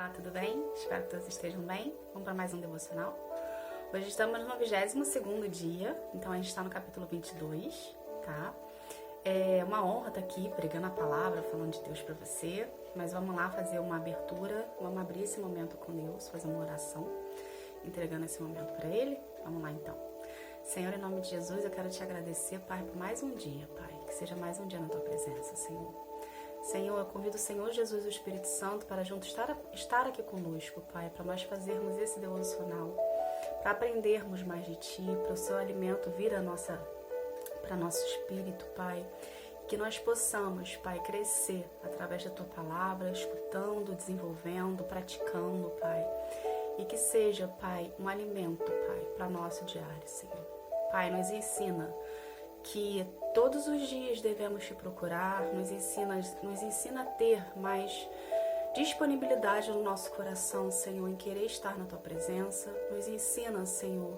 Olá, tudo bem? Espero que todos estejam bem. Vamos para mais um devocional. Hoje estamos no 22º dia, então a gente está no capítulo 22, tá? É uma honra estar aqui pregando a palavra, falando de Deus para você, mas vamos lá fazer uma abertura, vamos abrir esse momento com Deus, fazer uma oração, entregando esse momento para Ele. Vamos lá então. Senhor, em nome de Jesus, eu quero te agradecer, Pai, por mais um dia, Pai, que seja mais um dia na Tua presença, Senhor. Senhor, eu convido o Senhor Jesus e o Espírito Santo para juntos estar aqui conosco, Pai, para nós fazermos esse devocional, para aprendermos mais de Ti, para o Seu alimento vir para nosso espírito, Pai, que nós possamos, Pai, crescer através da Tua palavra, escutando, desenvolvendo, praticando, Pai, e que seja, Pai, um alimento, Pai, para nosso diário, Senhor. Pai, nos ensina que todos os dias devemos te procurar, nos ensina a ter mais disponibilidade no nosso coração, Senhor, em querer estar na Tua presença. Nos ensina, Senhor,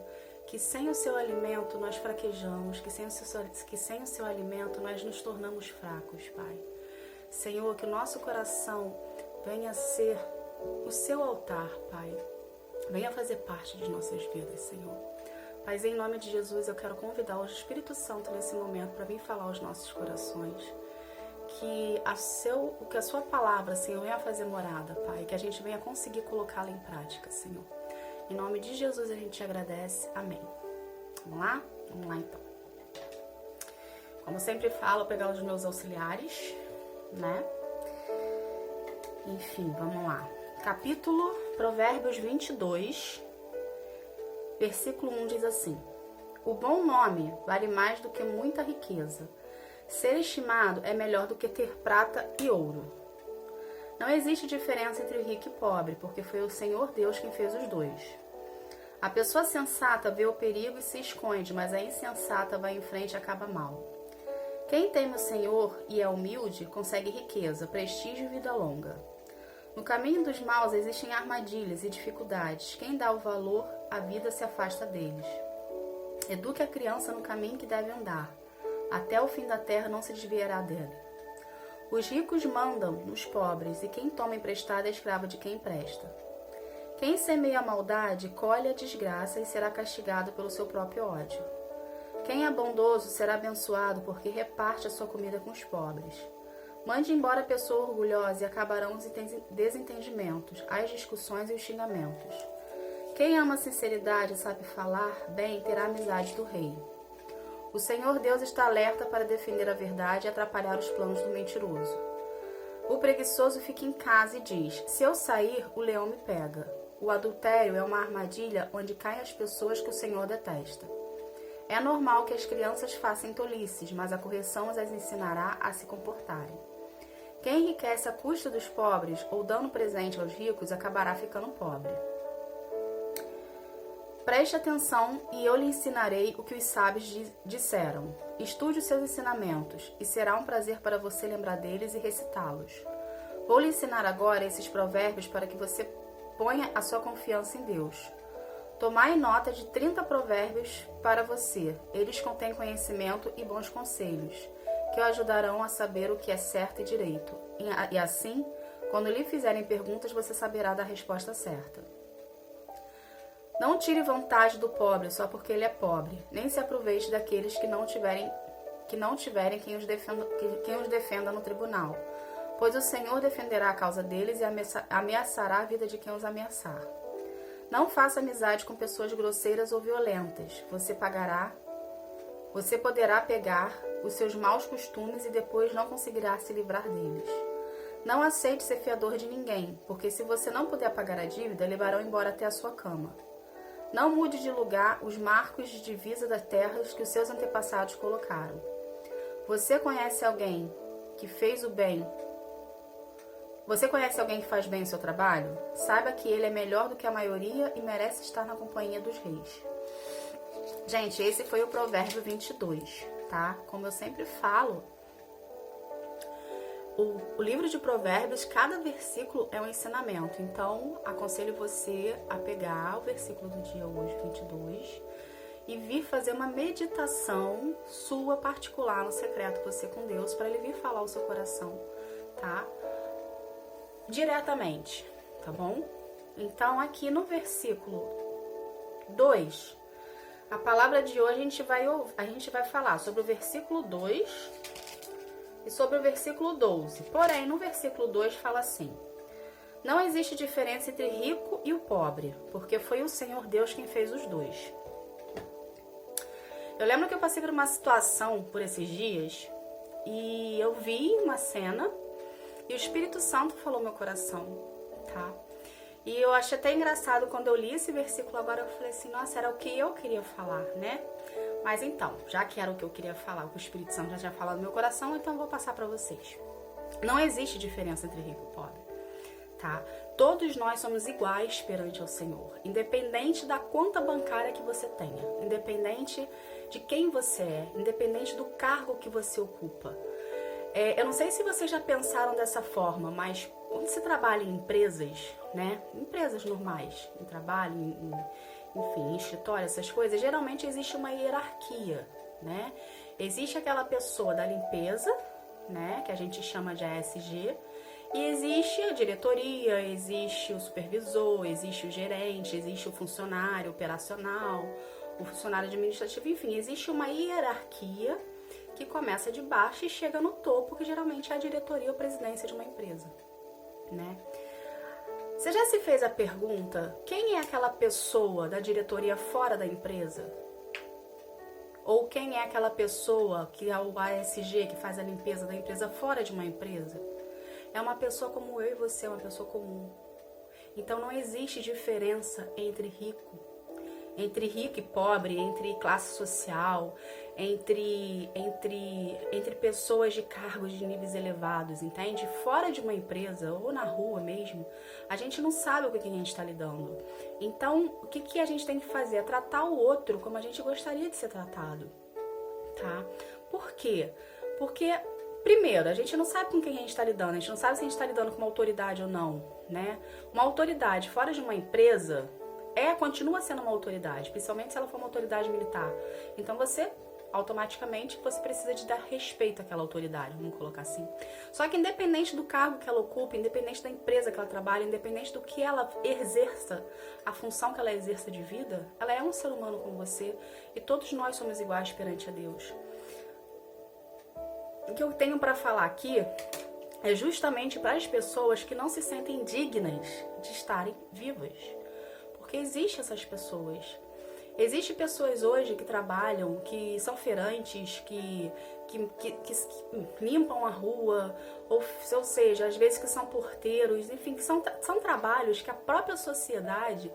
que sem o Seu alimento nós fraquejamos, que sem o Seu alimento nós nos tornamos fracos, Pai. Senhor, que o nosso coração venha a ser o Seu altar, Pai. Venha fazer parte de nossas vidas, Senhor. Pai, em nome de Jesus, eu quero convidar o Espírito Santo nesse momento para vir falar aos nossos corações. Que a Sua palavra, Senhor, venha fazer morada, Pai. Que a gente venha conseguir colocá-la em prática, Senhor. Em nome de Jesus a gente te agradece. Amém. Vamos lá? Vamos lá então. Como sempre falo, eu pegar os meus auxiliares, né? Enfim, vamos lá. Capítulo Provérbios 22. Versículo 1 diz assim: O bom nome vale mais do que muita riqueza. Ser estimado é melhor do que ter prata e ouro. Não existe diferença entre rico e pobre, porque foi o Senhor Deus quem fez os dois. A pessoa sensata vê o perigo e se esconde, mas a insensata vai em frente e acaba mal. Quem teme o Senhor e é humilde consegue riqueza, prestígio e vida longa. No caminho dos maus existem armadilhas e dificuldades. Quem dá o valor à vida se afasta deles. Eduque a criança no caminho que deve andar. Até o fim da terra não se desviará dele. Os ricos mandam nos pobres, e quem toma emprestado é escravo de quem empresta. Quem semeia a maldade colhe a desgraça e será castigado pelo seu próprio ódio. Quem é bondoso será abençoado porque reparte a sua comida com os pobres. Mande embora a pessoa orgulhosa e acabarão os desentendimentos, as discussões e os xingamentos. Quem ama a sinceridade e sabe falar bem terá amizade do rei. O Senhor Deus está alerta para defender a verdade e atrapalhar os planos do mentiroso. O preguiçoso fica em casa e diz: se eu sair, o leão me pega. O adultério é uma armadilha onde caem as pessoas que o Senhor detesta. É normal que as crianças façam tolices, mas a correção as ensinará a se comportarem. Quem enriquece à custa dos pobres ou dando presente aos ricos acabará ficando pobre. Preste atenção e eu lhe ensinarei o que os sábios disseram. Estude os seus ensinamentos e será um prazer para você lembrar deles e recitá-los. Vou lhe ensinar agora esses provérbios para que você ponha a sua confiança em Deus. Tomai nota de 30 provérbios para você. Eles contêm conhecimento e bons conselhos, que o ajudarão a saber o que é certo e direito. E assim, quando lhe fizerem perguntas, você saberá da resposta certa. Não tire vantagem do pobre só porque ele é pobre, nem se aproveite daqueles que não tiverem quem os defenda no tribunal, pois o Senhor defenderá a causa deles e ameaçará a vida de quem os ameaçar. Não faça amizade com pessoas grosseiras ou violentas. Você poderá pegar os seus maus costumes e depois não conseguirá se livrar deles. Não aceite ser fiador de ninguém, porque se você não puder pagar a dívida, levarão embora até a sua cama. Não mude de lugar os marcos de divisa das terras que os seus antepassados colocaram. Você conhece alguém que fez o bem? Você conhece alguém que faz bem o seu trabalho? Saiba que ele é melhor do que a maioria e merece estar na companhia dos reis. Gente, esse foi o provérbio 22, tá? Como eu sempre falo, o livro de provérbios, cada versículo é um ensinamento. Então, aconselho você a pegar o versículo do dia hoje, 22, e vir fazer uma meditação sua particular, no secreto, você com Deus, para ele vir falar ao seu coração, tá? Diretamente. tá bom? Então, aqui no versículo 2, a palavra de hoje a gente vai falar sobre o versículo 2 e sobre o versículo 12. Porém, no versículo 2 fala assim: não existe diferença entre rico e o pobre, porque foi o Senhor Deus quem fez os dois. Eu lembro que eu passei por uma situação por esses dias e eu vi uma cena e o Espírito Santo falou no meu coração, tá? E eu achei até engraçado quando eu li esse versículo agora, eu falei assim, nossa, era o que eu queria falar, né? Mas então, já que era o que eu queria falar, o que o Espírito Santo já tinha falado no meu coração, então eu vou passar para vocês. Não existe diferença entre rico e pobre, tá? Todos nós somos iguais perante ao Senhor, independente da conta bancária que você tenha, independente de quem você é, independente do cargo que você ocupa. Eu não sei se vocês já pensaram dessa forma, mas quando você trabalha em empresas, né, empresas normais, em trabalho, enfim, em escritório, essas coisas, geralmente existe uma hierarquia, né? Existe aquela pessoa da limpeza, né, que a gente chama de ASG, e existe a diretoria, existe o supervisor, existe o gerente, existe o funcionário operacional, o funcionário administrativo, enfim, existe uma hierarquia que começa de baixo e chega no topo, que geralmente é a diretoria ou presidência de uma empresa, né? Você já se fez a pergunta, quem é aquela pessoa da diretoria fora da empresa? Ou quem é aquela pessoa que é o ASG, que faz a limpeza da empresa fora de uma empresa? É uma pessoa como eu e você, é uma pessoa comum. Então não existe diferença entre rico e pobre, entre classe social, entre pessoas de cargos de níveis elevados, entende? Fora de uma empresa ou na rua mesmo, a gente não sabe com quem a gente está lidando. Então, o que a gente tem que fazer? É tratar o outro como a gente gostaria de ser tratado, tá? Por quê? Porque, primeiro, a gente não sabe com quem a gente está lidando, a gente não sabe se a gente está lidando com uma autoridade ou não, né? Uma autoridade fora de uma empresa continua sendo uma autoridade, principalmente se ela for uma autoridade militar. Então automaticamente você precisa de dar respeito àquela autoridade, vamos colocar assim. Só que independente do cargo que ela ocupa, independente da empresa que ela trabalha, independente do que ela exerça, a função que ela exerça de vida, ela é um ser humano como você e todos nós somos iguais perante a Deus. O que eu tenho para falar aqui é justamente para as pessoas que não se sentem dignas de estarem vivas. Porque existem essas pessoas. Existem pessoas hoje que trabalham, que são feirantes, que limpam a rua, ou seja, às vezes que são porteiros, enfim, que são trabalhos que a própria sociedade,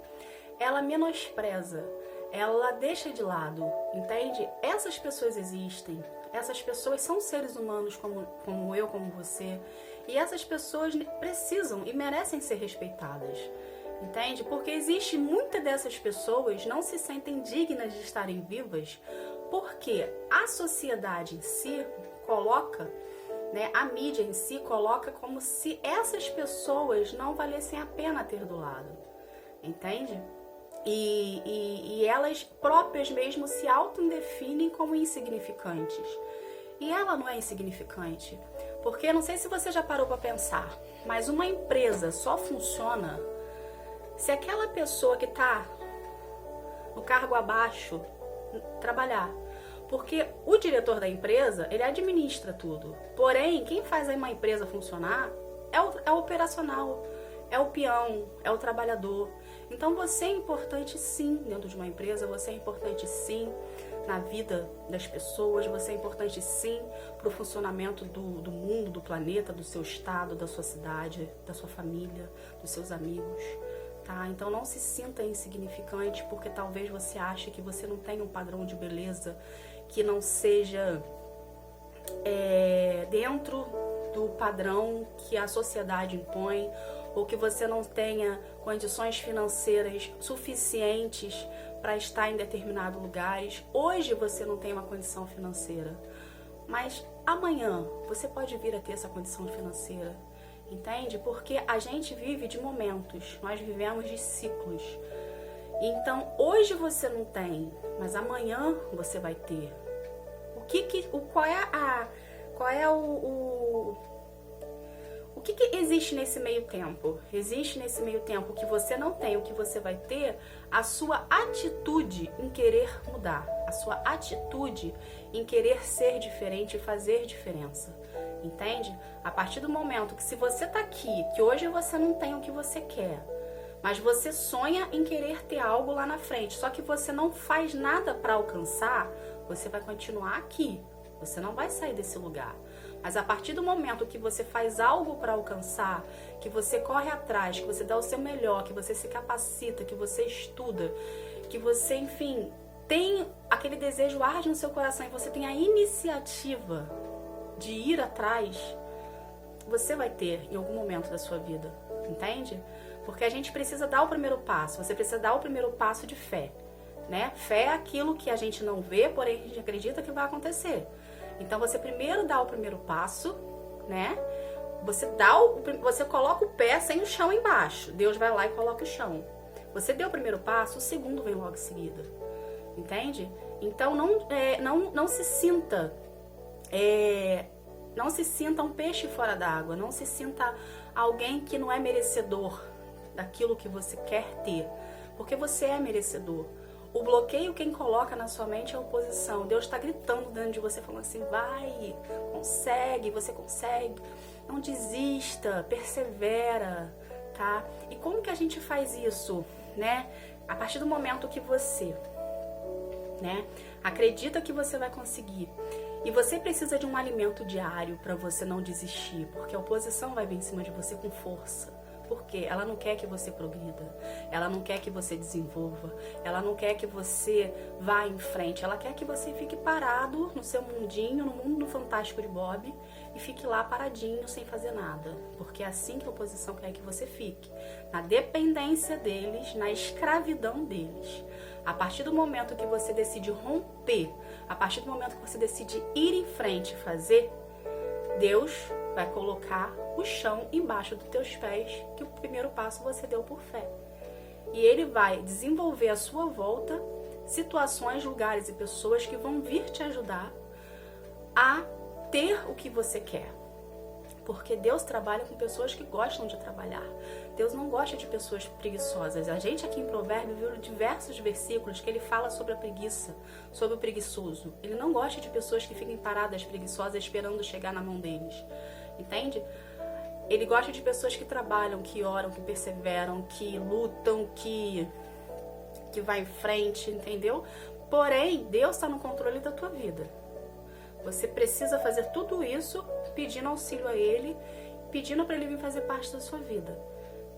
ela menospreza, ela deixa de lado, entende? Essas pessoas existem, essas pessoas são seres humanos como eu, como você, e essas pessoas precisam e merecem ser respeitadas. Entende? Porque existe muitas dessas pessoas não se sentem dignas de estarem vivas porque a sociedade em si coloca, né, a mídia em si coloca como se essas pessoas não valessem a pena ter do lado. Entende? E elas próprias mesmo se autodefinem como insignificantes. E ela não é insignificante. Porque, não sei se você já parou para pensar, mas uma empresa só funciona se aquela pessoa que está no cargo abaixo trabalhar. Porque o diretor da empresa, ele administra tudo. Porém, quem faz uma empresa funcionar é o operacional, é o peão, é o trabalhador. Então você é importante sim dentro de uma empresa, você é importante sim na vida das pessoas, você é importante sim para o funcionamento do mundo, do planeta, do seu estado, da sua cidade, da sua família, dos seus amigos. Tá? Então não se sinta insignificante porque talvez você ache que você não tem um padrão de beleza que não seja dentro do padrão que a sociedade impõe, ou que você não tenha condições financeiras suficientes para estar em determinados lugares. Hoje você não tem uma condição financeira, mas amanhã você pode vir a ter essa condição financeira. Entende? Porque a gente vive de momentos, nós vivemos de ciclos. Então, hoje você não tem, mas amanhã você vai ter. O que existe nesse meio tempo? Existe nesse meio tempo que você não tem, o que você vai ter, a sua atitude em querer mudar, a sua atitude em querer ser diferente e fazer diferença, entende? A partir do momento que se você tá aqui, que hoje você não tem o que você quer, mas você sonha em querer ter algo lá na frente, só que você não faz nada para alcançar, você vai continuar aqui, você não vai sair desse lugar. Mas a partir do momento que você faz algo para alcançar, que você corre atrás, que você dá o seu melhor, que você se capacita, que você estuda, que você, enfim, tem aquele desejo arde no seu coração e você tem a iniciativa de ir atrás, você vai ter em algum momento da sua vida, entende? Porque a gente precisa dar o primeiro passo, você precisa dar o primeiro passo de fé, né? Fé é aquilo que a gente não vê, porém a gente acredita que vai acontecer. Então você primeiro dá o primeiro passo, né? Você coloca o pé sem o chão embaixo. Deus vai lá e coloca o chão. Você deu o primeiro passo, o segundo vem logo em seguida. Entende? Então não se sinta um peixe fora d'água. Não se sinta alguém que não é merecedor daquilo que você quer ter. Porque você é merecedor. O bloqueio quem coloca na sua mente é a oposição. Deus está gritando dentro de você, falando assim, vai, consegue, você consegue. Não desista, persevera, tá? E como que a gente faz isso, né? A partir do momento que você, né, acredita que você vai conseguir. E você precisa de um alimento diário para você não desistir, porque a oposição vai vir em cima de você com força. Porque ela não quer que você progrida, ela não quer que você desenvolva, ela não quer que você vá em frente, ela quer que você fique parado no seu mundinho, no mundo do fantástico de Bob, e fique lá paradinho sem fazer nada. Porque é assim que a oposição quer que você fique, na dependência deles, na escravidão deles. A partir do momento que você decide romper, a partir do momento que você decide ir em frente e fazer, Deus vai colocar o chão embaixo dos teus pés, que o primeiro passo você deu por fé. E Ele vai desenvolver à sua volta situações, lugares e pessoas que vão vir te ajudar a ter o que você quer. Porque Deus trabalha com pessoas que gostam de trabalhar. Deus não gosta de pessoas preguiçosas. A gente aqui em Provérbio viu diversos versículos que ele fala sobre a preguiça, sobre o preguiçoso. Ele não gosta de pessoas que fiquem paradas, preguiçosas, esperando chegar na mão deles. Entende? Ele gosta de pessoas que trabalham, que oram, que perseveram, que lutam, que vai em frente, entendeu? Porém, Deus está no controle da tua vida. Você precisa fazer tudo isso pedindo auxílio a Ele, pedindo para Ele vir fazer parte da sua vida,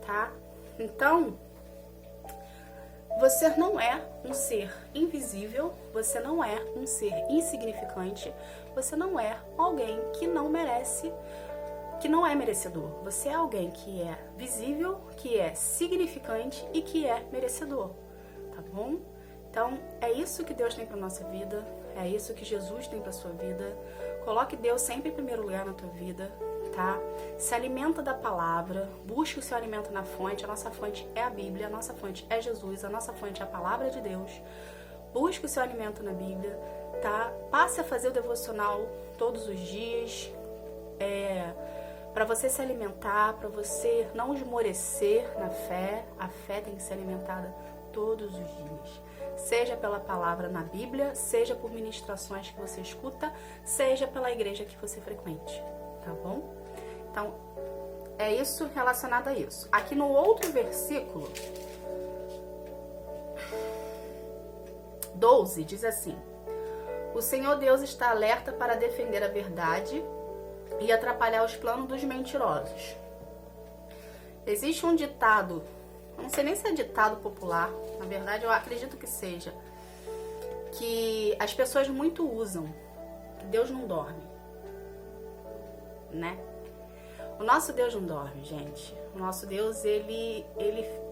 tá? Então, você não é um ser invisível, você não é um ser insignificante, você não é alguém que não merece, que não é merecedor. Você é alguém que é visível, que é significante e que é merecedor, tá bom? Então, é isso que Deus tem para nossa vida, é isso que Jesus tem para sua vida. Coloque Deus sempre em primeiro lugar na tua vida, tá? Se alimenta da palavra, busque o seu alimento na fonte. A nossa fonte é a Bíblia, a nossa fonte é Jesus, a nossa fonte é a palavra de Deus. Busque o seu alimento na Bíblia, tá? Passe a fazer o devocional todos os dias, para você se alimentar, para você não esmorecer na fé. A fé tem que ser alimentada todos os dias. Seja pela palavra na Bíblia, seja por ministrações que você escuta, seja pela igreja que você frequente, tá bom? Então, é isso relacionado a isso. Aqui no outro versículo, 12, diz assim: o Senhor Deus está alerta para defender a verdade e atrapalhar os planos dos mentirosos. Existe um ditado, eu não sei nem se é ditado popular, na verdade eu acredito que seja, que as pessoas muito usam, que Deus não dorme, né? O nosso Deus não dorme, gente. O nosso Deus, ele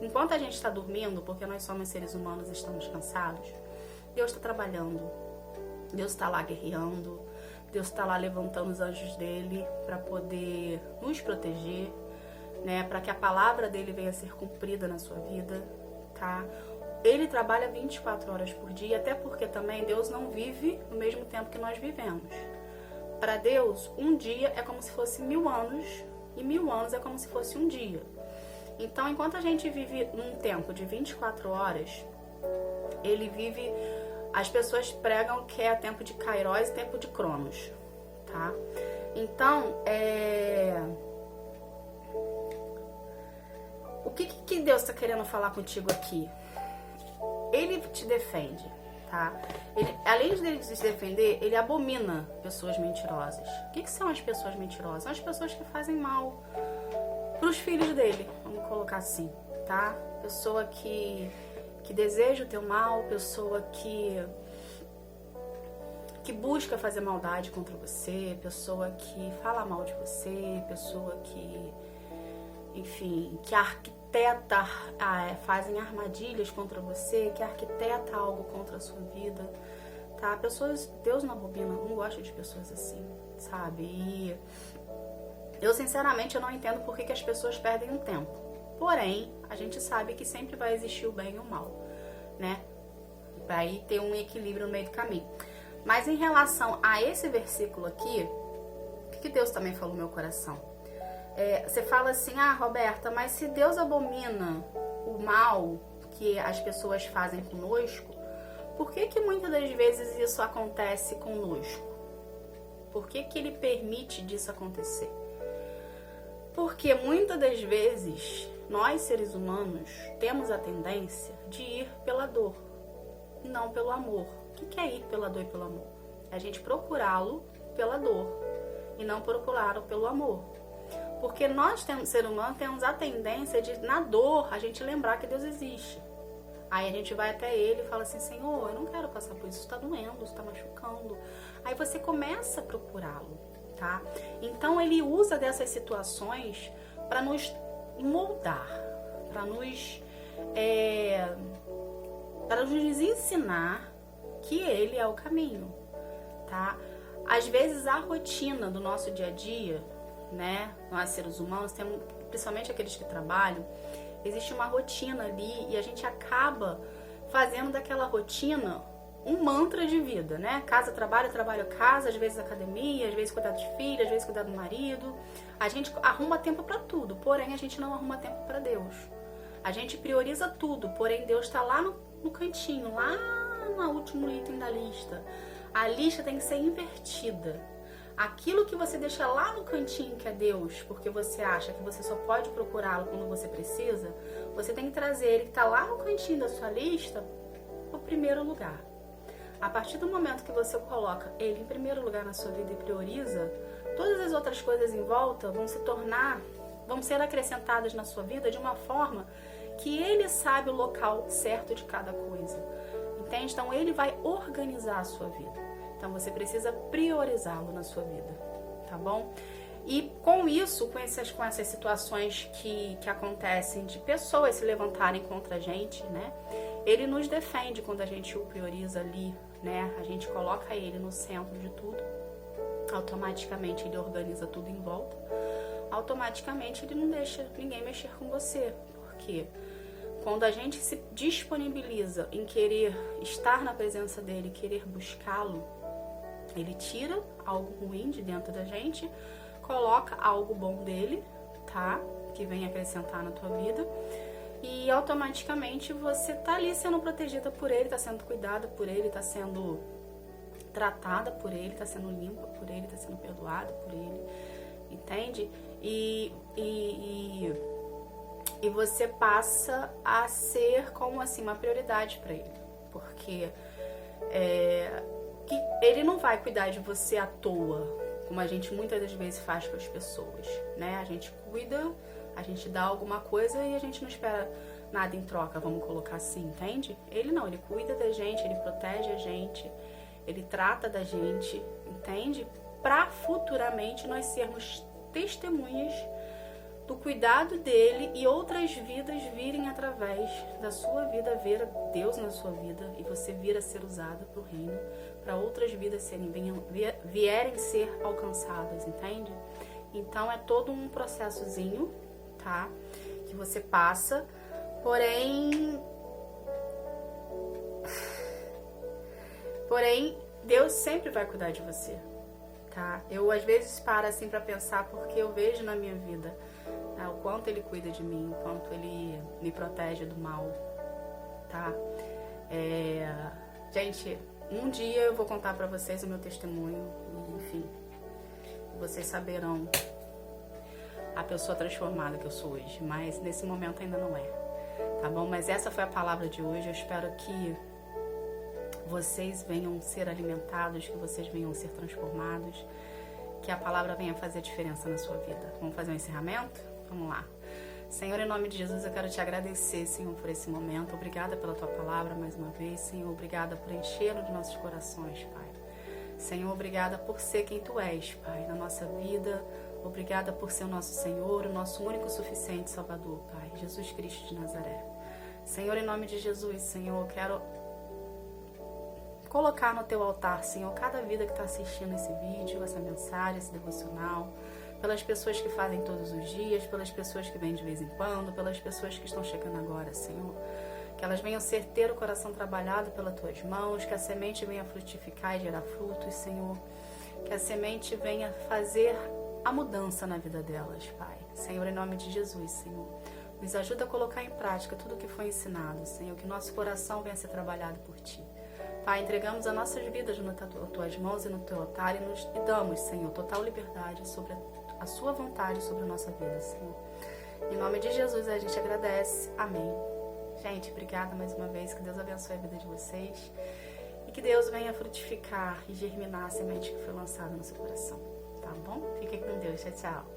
enquanto a gente está dormindo, porque nós somos seres humanos e estamos cansados, Deus está trabalhando, Deus está lá guerreando, Deus está lá levantando os anjos dele para poder nos proteger, né? Para que a palavra dele venha a ser cumprida na sua vida, tá? Ele trabalha 24 horas por dia, até porque também Deus não vive no mesmo tempo que nós vivemos. Para Deus, um dia é como se fosse 1000 anos e 1000 anos é como se fosse um dia. Então, enquanto a gente vive num tempo de 24 horas, ele vive... As pessoas pregam que é tempo de Kairos e tempo de Cronos, tá? Então, o que Deus está querendo falar contigo aqui? Ele te defende, tá? Além de ele se defender, ele abomina pessoas mentirosas. O que são as pessoas mentirosas? São as pessoas que fazem mal pros filhos dele, vamos colocar assim, tá? Pessoa que deseja o teu mal, pessoa que busca fazer maldade contra você, pessoa que fala mal de você, pessoa que, enfim, que arquiteta, fazem armadilhas contra você, que arquiteta algo contra a sua vida, tá? Pessoas, Deus não abomina, não gosta de pessoas assim, sabe? E eu, sinceramente, eu não entendo por que as pessoas perdem o tempo. Porém, a gente sabe que sempre vai existir o bem e o mal, né? Pra aí ter um equilíbrio no meio do caminho. Mas em relação a esse versículo aqui, o que Deus também falou no meu coração? Você fala assim, Roberta, mas se Deus abomina o mal que as pessoas fazem conosco, por que muitas das vezes isso acontece conosco? Por que Ele permite disso acontecer? Porque muitas das vezes nós, seres humanos, temos a tendência de ir pela dor e não pelo amor. O que é ir pela dor e pelo amor? É a gente procurá-lo pela dor e não procurá-lo pelo amor. Porque nós, seres humanos, temos a tendência de, na dor, a gente lembrar que Deus existe. Aí a gente vai até Ele e fala assim, Senhor, eu não quero passar por isso, está doendo, está machucando. Aí você começa a procurá-lo, tá? Então Ele usa dessas situações para nos moldar, para nos ensinar que Ele é o caminho, tá? Às vezes a rotina do nosso dia a dia, né, nós seres humanos, temos, principalmente aqueles que trabalham, existe uma rotina ali e a gente acaba fazendo daquela rotina um mantra de vida, né? Casa, trabalho, trabalho, casa, às vezes academia, às vezes cuidar dos filhos, às vezes cuidar do marido. A gente arruma tempo para tudo, porém a gente não arruma tempo para Deus. A gente prioriza tudo, porém Deus está lá no cantinho, lá no último item da lista. A lista tem que ser invertida. Aquilo que você deixa lá no cantinho, que é Deus, porque você acha que você só pode procurá-lo quando você precisa, você tem que trazer ele que está lá no cantinho da sua lista para o primeiro lugar. A partir do momento que você coloca ele em primeiro lugar na sua vida e prioriza, todas as outras coisas em volta vão ser acrescentadas na sua vida de uma forma que ele sabe o local certo de cada coisa. Entende? Então ele vai organizar a sua vida. Então você precisa priorizá-lo na sua vida, tá bom? E com isso, com essas situações que acontecem de pessoas se levantarem contra a gente, né? Ele nos defende quando a gente o prioriza ali, né? A gente coloca ele no centro de tudo. Automaticamente ele organiza tudo em volta. Automaticamente ele não deixa ninguém mexer com você. Por quê? Quando a gente se disponibiliza em querer estar na presença dele, querer buscá-lo, ele tira algo ruim de dentro da gente, coloca algo bom dele, tá? Que vem acrescentar na tua vida. E automaticamente você tá ali sendo protegida por ele, tá sendo cuidada por ele, tá sendo tratada por ele, tá sendo limpa por ele, tá sendo perdoada por ele. Entende? E você passa a ser como assim uma prioridade para ele. Porque que ele não vai cuidar de você à toa, como a gente muitas das vezes faz com as pessoas, né? A gente cuida, a gente dá alguma coisa e a gente não espera nada em troca, vamos colocar assim, entende? Ele não, ele cuida da gente, ele protege a gente, ele trata da gente, entende? Para futuramente nós sermos testemunhas do cuidado dele e outras vidas virem através da sua vida, ver Deus na sua vida e você vir a ser usado para o reino, para outras vidas vierem ser alcançadas, entende? Então é todo um processozinho, tá? Que você passa, porém Deus sempre vai cuidar de você, tá? Eu às vezes paro assim pra pensar porque eu vejo na minha vida, né, o quanto Ele cuida de mim, o quanto Ele me protege do mal, tá? Gente, um dia eu vou contar pra vocês o meu testemunho, e, enfim, vocês saberão a pessoa transformada que eu sou hoje, mas nesse momento ainda não é, tá bom? Mas essa foi a palavra de hoje. Eu espero que vocês venham ser alimentados, que vocês venham ser transformados, que a palavra venha fazer diferença na sua vida. Vamos fazer um encerramento? Vamos lá. Senhor, em nome de Jesus, eu quero te agradecer, Senhor, por esse momento. Obrigada pela tua palavra mais uma vez, Senhor. Obrigada por encher os nossos corações, Pai. Senhor, obrigada por ser quem tu és, Pai, na nossa vida. Obrigada por ser o nosso Senhor, o nosso único e suficiente Salvador, Pai, Jesus Cristo de Nazaré. Senhor, em nome de Jesus, Senhor, eu quero colocar no teu altar, Senhor, cada vida que está assistindo esse vídeo, essa mensagem, esse devocional, pelas pessoas que fazem todos os dias, pelas pessoas que vêm de vez em quando, pelas pessoas que estão chegando agora, Senhor. Que elas venham ter o coração trabalhado pelas tuas mãos, que a semente venha frutificar e gerar frutos, Senhor. Que a semente venha fazer a mudança na vida delas, Pai. Senhor, em nome de Jesus, Senhor. Nos ajuda a colocar em prática tudo o que foi ensinado, Senhor. Que nosso coração venha ser trabalhado por Ti. Pai, entregamos as nossas vidas nas tuas mãos e no teu altar e damos, Senhor, total liberdade sobre a sua vontade sobre a nossa vida, Senhor. Em nome de Jesus a gente agradece. Amém. Gente, obrigada mais uma vez. Que Deus abençoe a vida de vocês. E que Deus venha frutificar e germinar a semente que foi lançada no seu coração. Tá bom? Fiquem com Deus. Tchau, tchau.